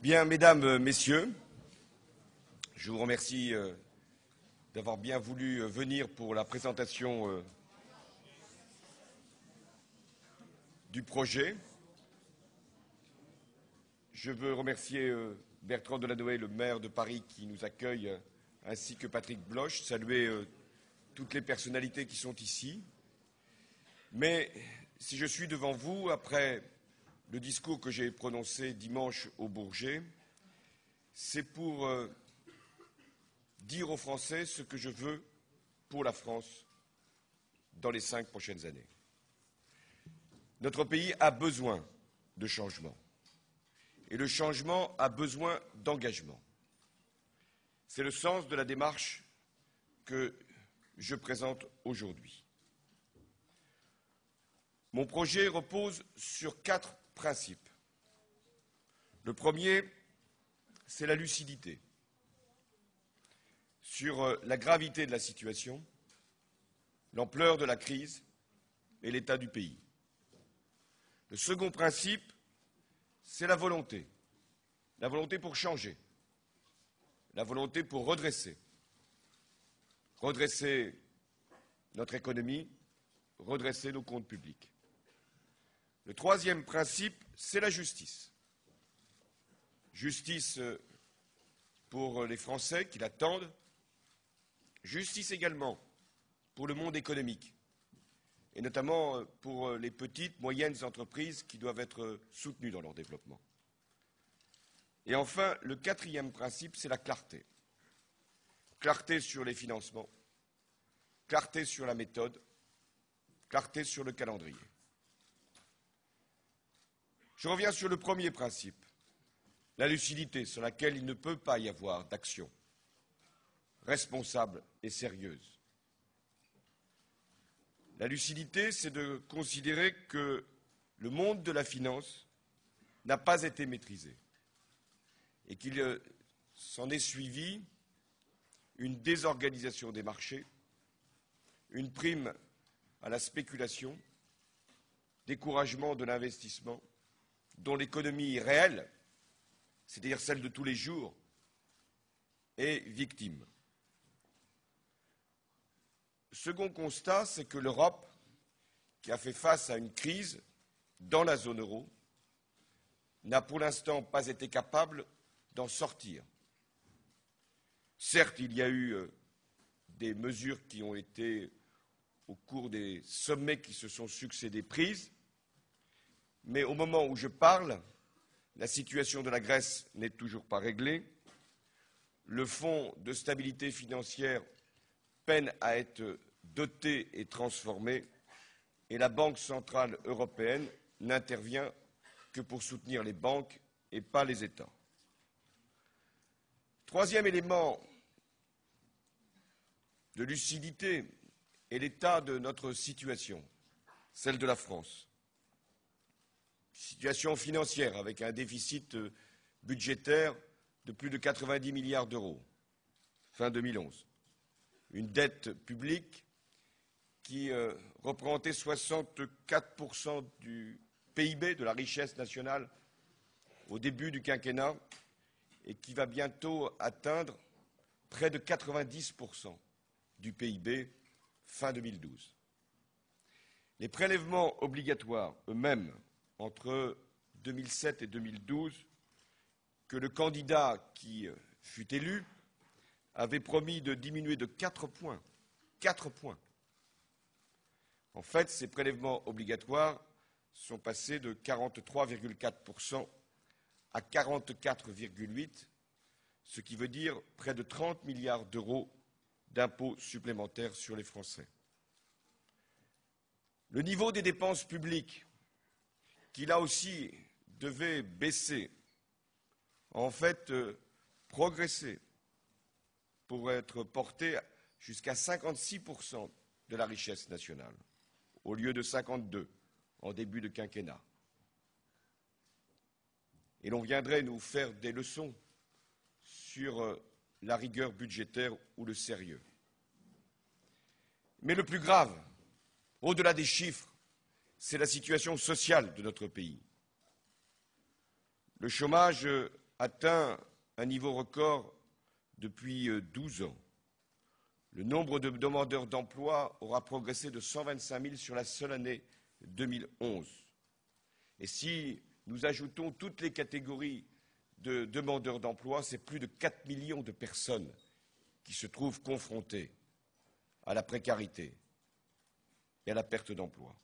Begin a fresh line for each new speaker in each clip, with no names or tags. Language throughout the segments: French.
Bien, mesdames, messieurs, je vous remercie d'avoir bien voulu venir pour la présentation du projet. Je veux remercier Bertrand Delanoë, le maire de Paris, qui nous accueille, ainsi que Patrick Bloch, saluer toutes les personnalités qui sont ici. Mais si je suis devant vous, après le discours que j'ai prononcé dimanche au Bourget, c'est pour dire aux Français ce que je veux pour la France dans les 5 prochaines années. Notre pays a besoin de changement. Et le changement a besoin d'engagement. C'est le sens de la démarche que je présente aujourd'hui. Mon projet repose sur 4 principes. Le premier, c'est la lucidité sur la gravité de la situation, l'ampleur de la crise et l'état du pays. Le second principe, c'est la volonté pour changer, la volonté pour redresser notre économie, redresser nos comptes publics. Le troisième principe, c'est la justice. Justice pour les Français qui l'attendent, justice également pour le monde économique, et notamment pour les petites, moyennes entreprises qui doivent être soutenues dans leur développement. Et enfin, le quatrième principe, c'est la clarté. Clarté sur les financements, clarté sur la méthode, clarté sur le calendrier. Je reviens sur le premier principe, la lucidité, sur laquelle il ne peut pas y avoir d'action responsable et sérieuse. La lucidité, c'est de considérer que le monde de la finance n'a pas été maîtrisé et qu'il s'en est suivi une désorganisation des marchés, une prime à la spéculation, découragement de l'investissement, dont l'économie réelle, c'est-à-dire celle de tous les jours, est victime. Le second constat, c'est que l'Europe, qui a fait face à une crise dans la zone euro, n'a pour l'instant pas été capable d'en sortir. Certes, il y a eu des mesures qui ont été, au cours des sommets qui se sont succédés, prises, mais au moment où je parle, la situation de la Grèce n'est toujours pas réglée, le fonds de stabilité financière peine à être doté et transformé, et la Banque centrale européenne n'intervient que pour soutenir les banques et pas les États. Troisième élément de lucidité est l'état de notre situation, celle de la France. Situation financière avec un déficit budgétaire de plus de 90 milliards d'euros, fin 2011. Une dette publique qui représentait 64% du PIB, de la richesse nationale, au début du quinquennat, et qui va bientôt atteindre près de 90% du PIB fin 2012. Les prélèvements obligatoires eux-mêmes, entre 2007 et 2012, que le candidat qui fut élu avait promis de diminuer de 4 points, En fait, ces prélèvements obligatoires sont passés de 43,4% à 44,8%, ce qui veut dire près de 30 milliards d'euros d'impôts supplémentaires sur les Français. Le niveau des dépenses publiques, qui là aussi devait baisser, a en fait progressé pour être porté jusqu'à 56% de la richesse nationale, au lieu de 52% en début de quinquennat. Et l'on viendrait nous faire des leçons sur la rigueur budgétaire ou le sérieux. Mais le plus grave, au-delà des chiffres, c'est la situation sociale de notre pays. Le chômage atteint un niveau record depuis 12 ans. Le nombre de demandeurs d'emploi aura progressé de 125 000 sur la seule année 2011. Et si nous ajoutons toutes les catégories de demandeurs d'emploi, c'est plus de 4 millions de personnes qui se trouvent confrontées à la précarité et à la perte d'emploi.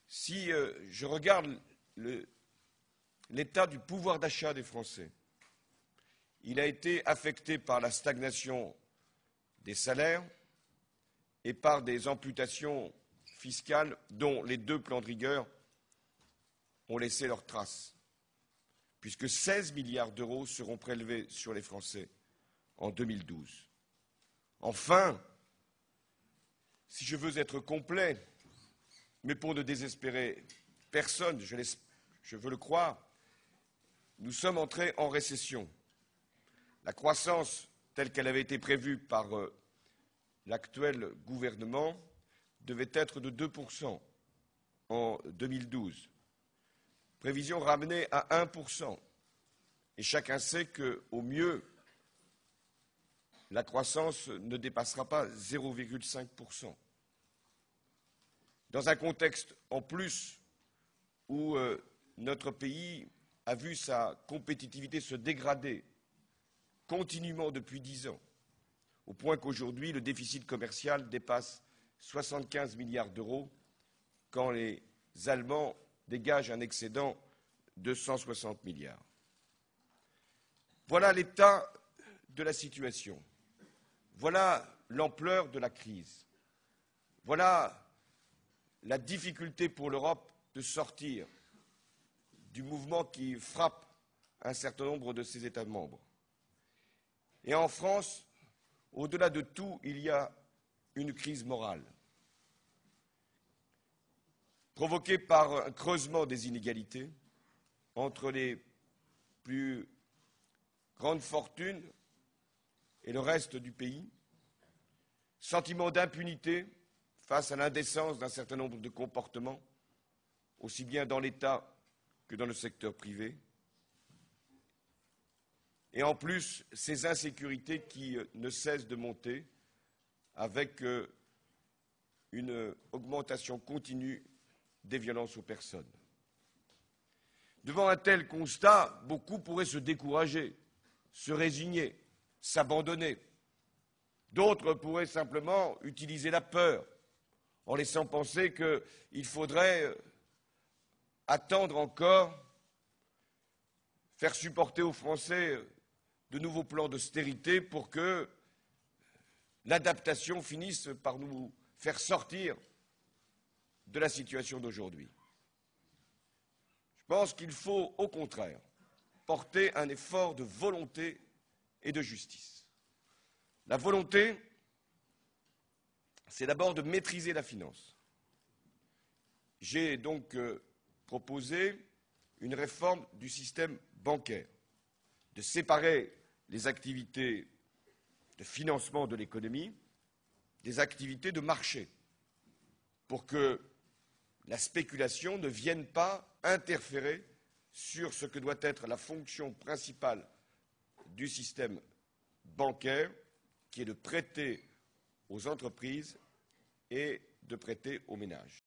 Si je regarde l'état du pouvoir d'achat des Français, il a été affecté par la stagnation des salaires et par des amputations fiscales dont les 2 plans de rigueur ont laissé leurs traces, puisque 16 milliards d'euros seront prélevés sur les Français en 2012. Enfin, si je veux être complet, mais pour ne désespérer personne, je veux le croire, nous sommes entrés en récession. La croissance telle qu'elle avait été prévue par l'actuel gouvernement devait être de 2% en 2012. Prévision ramenée à 1%. Et chacun sait qu'au mieux, la croissance ne dépassera pas 0,5%. Dans un contexte en plus où notre pays a vu sa compétitivité se dégrader continuellement depuis 10 ans, au point qu'aujourd'hui le déficit commercial dépasse 75 milliards d'euros, quand les Allemands dégagent un excédent de 160 milliards. Voilà l'état de la situation. Voilà l'ampleur de la crise. Voilà la difficulté pour l'Europe de sortir du mouvement qui frappe un certain nombre de ses États membres. Et en France, au-delà de tout, il y a une crise morale, provoquée par un creusement des inégalités entre les plus grandes fortunes et le reste du pays, sentiment d'impunité face à l'indécence d'un certain nombre de comportements, aussi bien dans l'État que dans le secteur privé, et en plus ces insécurités qui ne cessent de monter avec une augmentation continue des violences aux personnes. Devant un tel constat, beaucoup pourraient se décourager, se résigner, s'abandonner. D'autres pourraient simplement utiliser la peur, en laissant penser qu'il faudrait attendre encore, faire supporter aux Français de nouveaux plans d'austérité pour que l'adaptation finisse par nous faire sortir de la situation d'aujourd'hui. Je pense qu'il faut, au contraire, porter un effort de volonté et de justice. La volonté, c'est d'abord de maîtriser la finance. J'ai donc proposé une réforme du système bancaire, de séparer les activités de financement de l'économie des activités de marché, pour que la spéculation ne vienne pas interférer sur ce que doit être la fonction principale du système bancaire, qui est de prêter aux entreprises et de prêter aux ménages.